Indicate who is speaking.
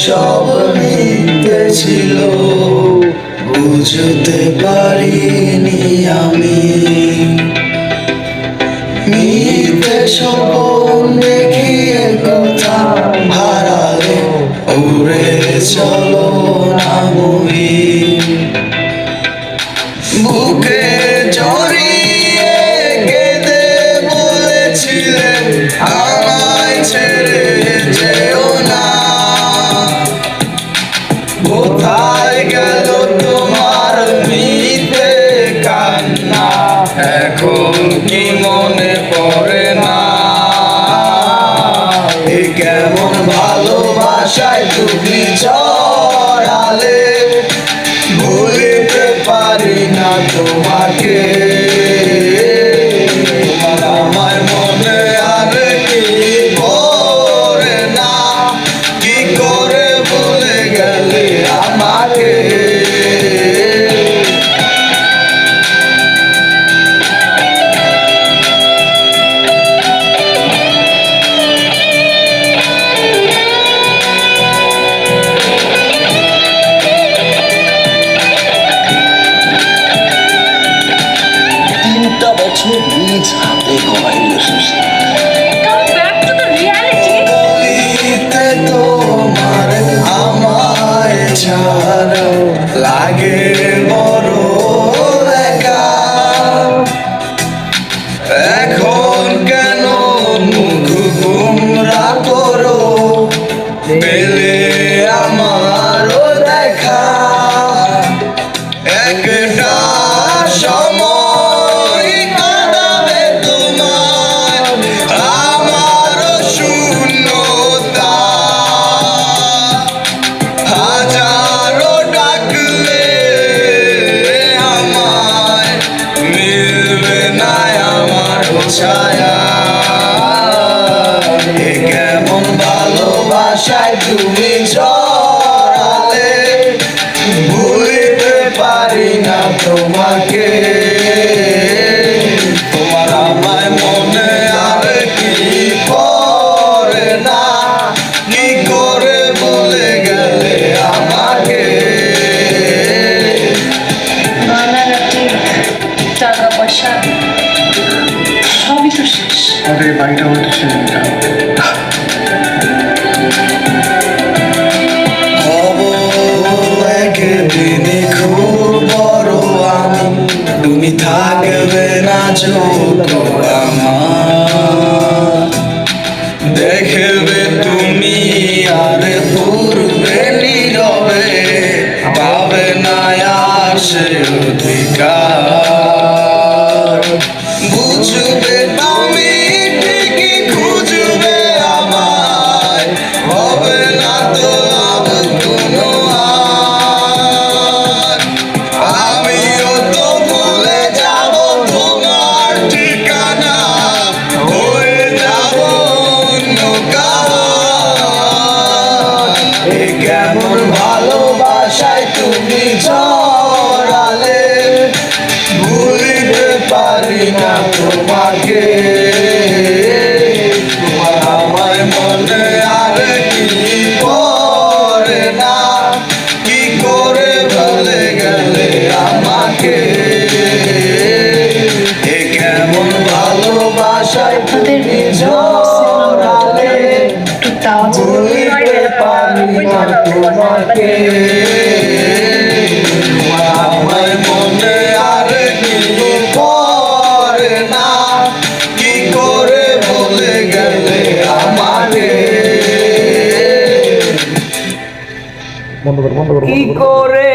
Speaker 1: সব মিথ্যেছিল, বুঝতে পারিনি আমি। মিথ্যে স্বপ্ন দেখিয়ে কথা হারালে উড়ে চলো না বহি। বুকে জড়িয়ে কেঁদে বলেছিলে আমায় ছেড়ে যেও না। কোথায় গেল তোমার মিথ্যে কান্না, এখন কি মনে পড়ে না? এ কেমন ভালোবাসায় তুমি জড়ালে, ভুলিতে পারি না তোমাকে। তোমার আমার মনে আর কি পড়ে না, কি করে ভুলে গেলে আমাকে।
Speaker 2: Needs a gawai relationship.
Speaker 3: Come back to the reality.
Speaker 1: বলিতে তোমার আমায় ছাড়া লাগে বড় একা। এখন কেন মুখ গুমরা করো, পেলে আমারও দেখা। একটা সময় কাঁদাবে তোমার আমার শূন্যতা। হাজারো ডাকলে আমায় মিলবে না আমার ছায়া। এ কেমন ভালোবাসায় তুমি জড়ালে, ভুলিতে পারি না তোমাকে। তোমার আমায় মনে আর কি পড়ে না, কি করে বলে গেলে আমাকে।
Speaker 3: বানারাটি টাকা পয়সা সবই তো শেষ।
Speaker 2: আমাদের এই বাড়িটা হতে সেটা
Speaker 1: হব একদিনে খুব বড় আমি, তুমি থাকবে না চোখ আমার। দেখবে তুমি আর পূর্বে নীরবে, পাবে না আর সে অধিকার। বুঝবে তুমি ঠিকই খুঁজবে আমায়, হবে না তো লাভ কোনো আর। আমিও তো ভুলে যাব তোমার ঠিকানা, হয়ে যাব অন্য কার। এ কেমন ভালোবাসায় তুমি জড়ালে, ভুলিতে পারি না তোমাকে। তোমার আমার মনে আর কি পড়ে না, কি করে ভুলে গেলে আমাকে। এ কেমন ভালোবাসায় তুমি জড়ালে,
Speaker 3: একটু তাও
Speaker 1: ভুলিতে পারি না তোমাকে। তোমার আমার মনে আর কি পড়ে না, কি করে ভুলে গেলে আমাকে।
Speaker 2: বন্ধ করো
Speaker 1: কি করে